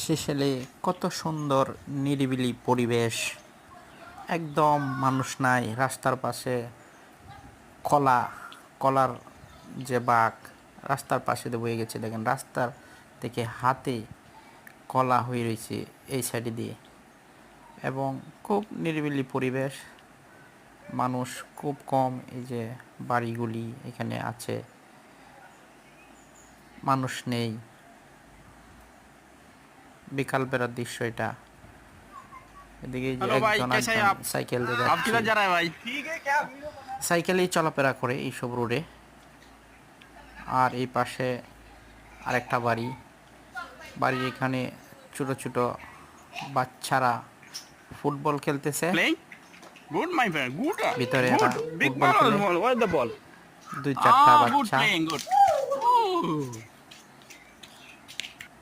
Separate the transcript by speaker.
Speaker 1: সেশেলে কত সুন্দর নিরিবিলি পরিবেশ, একদম মানুষ নাই। রাস্তার পাশে কলার যে বাগ রাস্তার পাশে দিয়ে বয়ে গেছে, দেখেন রাস্তার থেকে হাতে কলা হয়ে রয়েছে এই সাইডে দিয়ে। এবং খুব নিরিবিলি পরিবেশ, মানুষ খুব কম। এই যে বাড়িগুলি এখানে আছে, মানুষ নেই। বিকাল বেলার দৃশ্য এটা। এদিকে এই যে
Speaker 2: हेलो भाई,
Speaker 1: একজন
Speaker 2: कैसे हैं आप?
Speaker 1: সাইকেল দিয়ে
Speaker 2: आप किधर जा
Speaker 1: যাচ্ছে,
Speaker 2: रहे हैं भाई?
Speaker 1: সাইকেলেই চলাফেরা করে এইসব রোডে। আর এই পাশে আরেকটা বাড়ির এখানে ছোট ছোট বাচ্চারা ফুটবল খেলতেছে।
Speaker 2: Playing? Good, my friend. Good.
Speaker 1: ভিতরে এরা
Speaker 2: Good. Big
Speaker 1: football
Speaker 2: ball or
Speaker 1: খেলে,
Speaker 2: small? Where's the ball?
Speaker 1: 2-4টা
Speaker 2: Good
Speaker 1: বাচ্চা।
Speaker 2: playing. Good. Ooh.